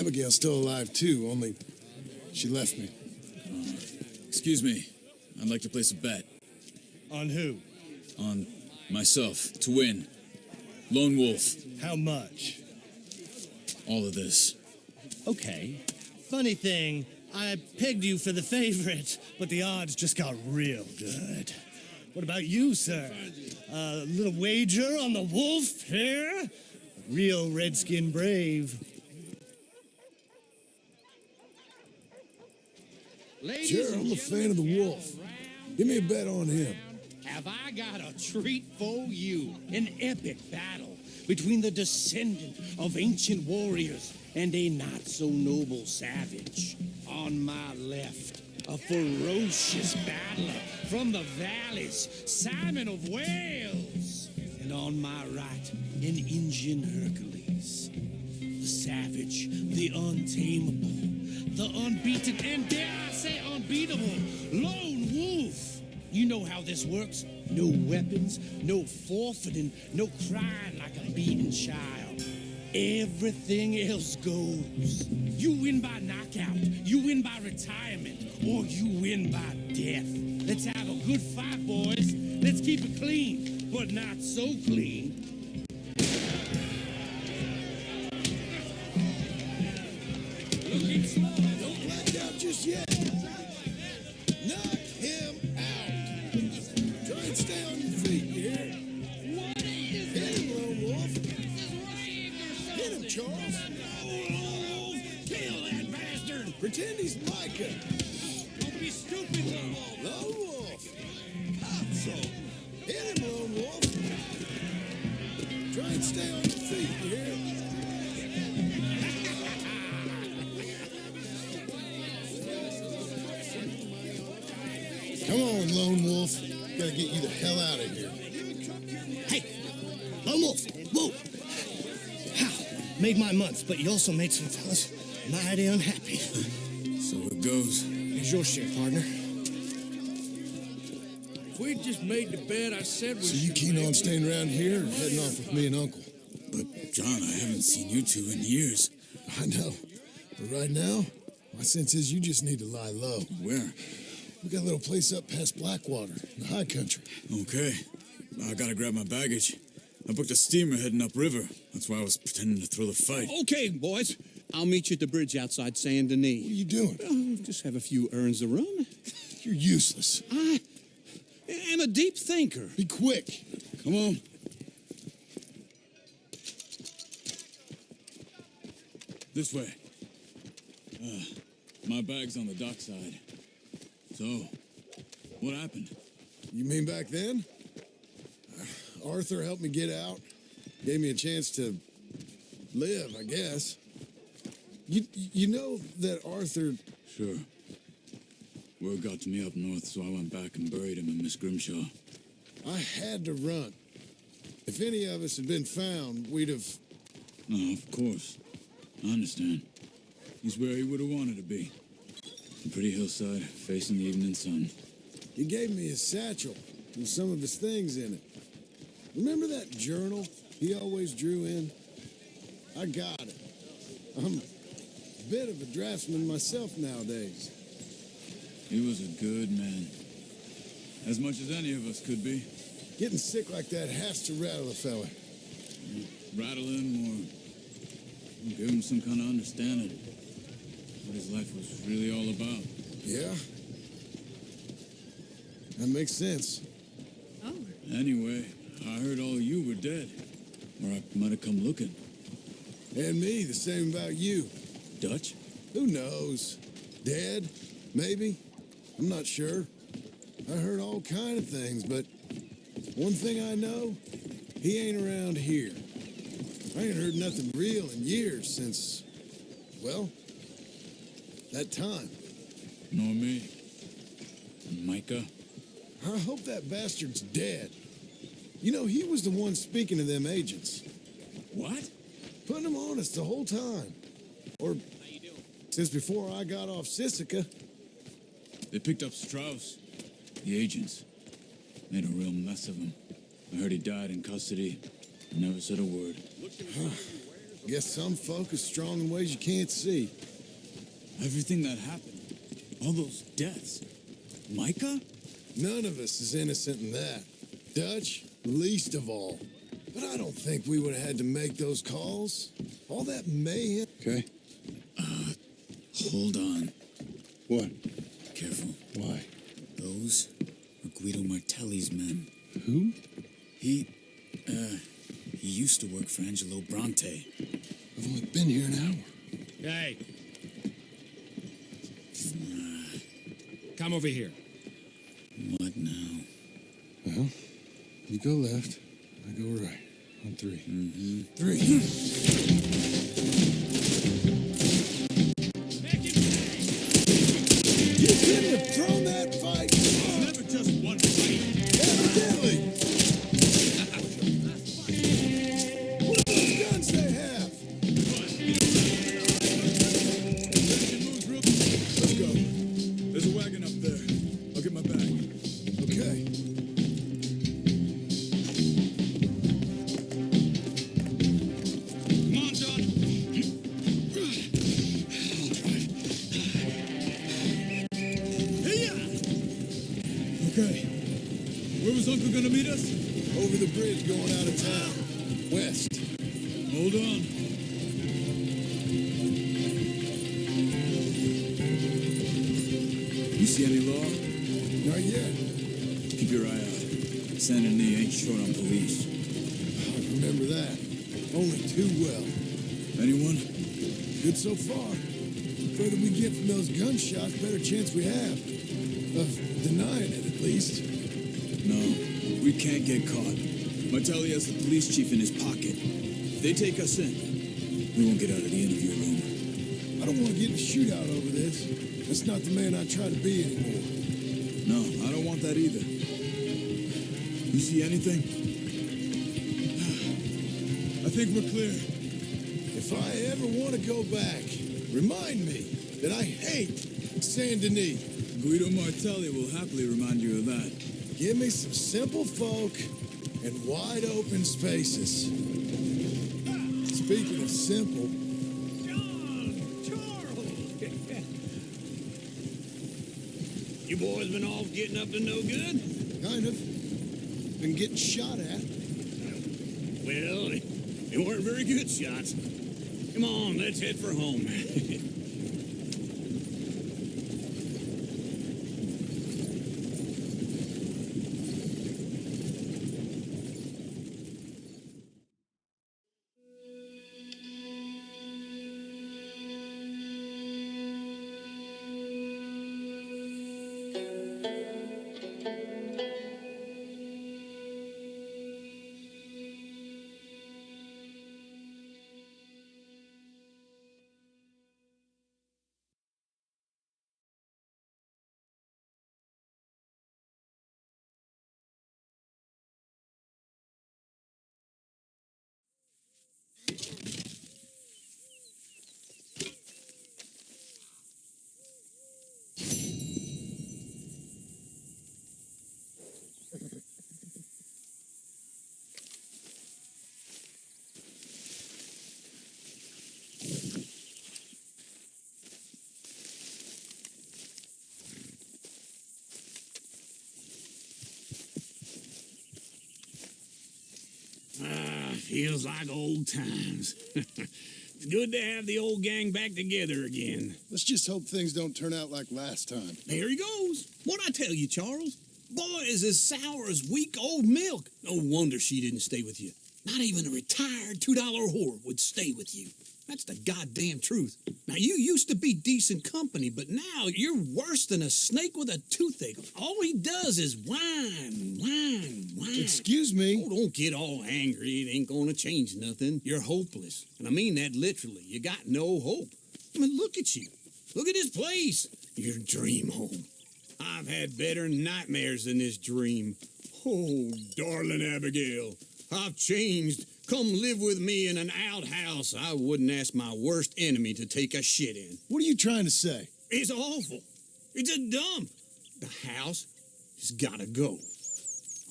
Abigail's still alive, too, only she left me. Excuse me. I'd like to place a bet. On who? On myself, to win. Lone Wolf. How much? All of this. Okay. Funny thing, I pegged you for the favorite, but the odds just got real good. What about you, sir? A little wager on the wolf here? Real redskin brave. Sure, I'm a fan of the wolf. Give me a bet on him. Have I got a treat for you? An epic battle between the descendant of ancient warriors and a not-so-noble savage. On my left, a ferocious battler from the valleys, Simon of Wales. And on my right, an Indian Hercules. The savage, the untamable, the unbeaten, and dare I say unbeatable, Lone Wolf. You know how this works. No weapons, no forfeiting, no crying like a beaten child. Everything else goes. You win by knockout, you win by retirement, or you win by death. Let's have a good fight, boys. Let's keep it clean, but not so clean. Looking small. Don't black out just yet. Knock him out. Try and stay on your feet, you hear? What is Hit him, Lone Wolf. Hit him, Charles. Kill that bastard! Pretend he's Micah. Don't be stupid, Lone Wolf. Lone Wolf. So, hit him, Lone Wolf. Try and stay on your feet, you hear? Come on, Lone Wolf. Gotta get you the hell out of here. Hey, Lone Wolf, whoa! How? Made my month, but you also made some fellas mighty unhappy. So it goes. Here's your share, partner. If we'd just made the bed I said we So you keen on staying around here or heading off with me and Uncle? But, John, I haven't seen you two in years. I know. But right now, my sense is you just need to lie low. Where? We got a little place up past Blackwater, in the high country. Okay. I gotta grab my baggage. I booked a steamer heading upriver. That's why I was pretending to throw the fight. Okay, boys. I'll meet you at the bridge outside Saint Denis. What are you doing? Oh, just have a few errands to run. You're useless. I am a deep thinker. Be quick. Come on. This way. My bag's on the dockside. So, what happened? You mean back then? Arthur helped me get out. Gave me a chance to live, I guess. You know that Arthur... Sure. Word got to me up north, so I went back and buried him in Miss Grimshaw. I had to run. If any of us had been found, we'd have... No, of course. I understand. He's where he would have wanted to be. A pretty hillside, facing the evening sun. He gave me his satchel with some of his things in it. Remember that journal he always drew in? I got it. I'm a bit of a draftsman myself nowadays. He was a good man. As much as any of us could be. Getting sick like that has to rattle a fella. Rattle him or give him some kind of understanding. What his life was really all about. Yeah? That makes sense. Oh. Anyway, I heard all you were dead. Or I might have come looking. And me, the same about you. Dutch? Who knows? Dead? Maybe? I'm not sure. I heard all kind of things, but one thing I know, he ain't around here. I ain't heard nothing real in years since, well, that time. Nor me. And Micah? I hope that bastard's dead. You know, he was the one speaking to them agents. What? Putting them on us the whole time. Or since before I got off Sisika. They picked up Strauss. The agents. Made a real mess of him. I heard he died in custody. Never said a word. Guess some folk are strong in ways you can't see. Everything that happened, all those deaths. Micah? None of us is innocent in that. Dutch, least of all. But I don't think we would have had to make those calls. All that mayhem. Okay. Hold on. What? Careful. Why? Those are Guido Martelli's men. Who? He used to work for Angelo Bronte. I've only been here an hour. Hey. Come over here. What now? Well, you go left, I go right. On three. Mm-hmm. Three. You couldn't have thrown that fight. It's never just one fight. Evidently. What are those guns they have? Let's go. There's a wagon up there. I'll get my bag. Okay. Come on, John. Okay. Where was Uncle gonna meet us? Over the bridge going out of town. West. Hold on. You see any law? Not yet. Keep your eye out. Saint Denis ain't short on police. I remember that. Only too well. Anyone? Good so far. The further we get from those gunshots, better chance we have. Of denying it, at least. No, we can't get caught. Martelli has the police chief in his pocket. If they take us in, we won't get out of the interview room. I don't want to get in a shootout over this. That's not the man I try to be anymore. No, I don't want that either. You see anything? I think we're clear. If I ever want to go back, remind me that I hate Saint Denis. Guido Martelli will happily remind you of that. Give me some simple folk and wide open spaces. Speaking of simple, You boys been off getting up to no good? kind of. Been getting shot at. Well, they weren't very good shots. Come on, let's head for home. Feels like old times. It's good to have the old gang back together again. Let's just hope things don't turn out like last time. There he goes. What'd I tell you, Charles? Boy is as sour as weak old milk. No wonder she didn't stay with you. Not even a retired $2 whore would stay with you. That's the goddamn truth. Now, you used to be decent company, but now you're worse than a snake with a toothache. All he does is whine. Excuse me. Oh, don't get all angry. It ain't gonna change nothing. You're hopeless. And I mean that literally. You got no hope. I mean, look at you. Look at this place. Your dream home. I've had better nightmares than this dream. Oh, darling Abigail, I've changed. Come live with me in an outhouse I wouldn't ask my worst enemy to take a shit in. What are you trying to say? It's awful. It's a dump. The house has gotta go.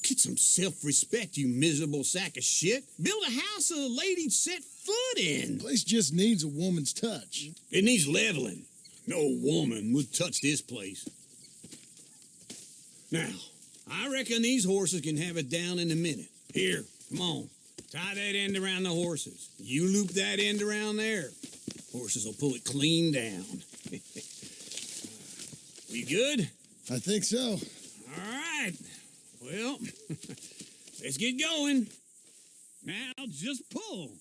Get some self-respect, you miserable sack of shit. Build a house a lady'd set foot in. Place just needs a woman's touch. It needs leveling. No woman would touch this place. Now, I reckon these horses can have it down in a minute. Here, come on. Tie that end around the horses. You loop that end around there. Horses will pull it clean down. We good? I think so. All right. Well, let's get going. Now just pull.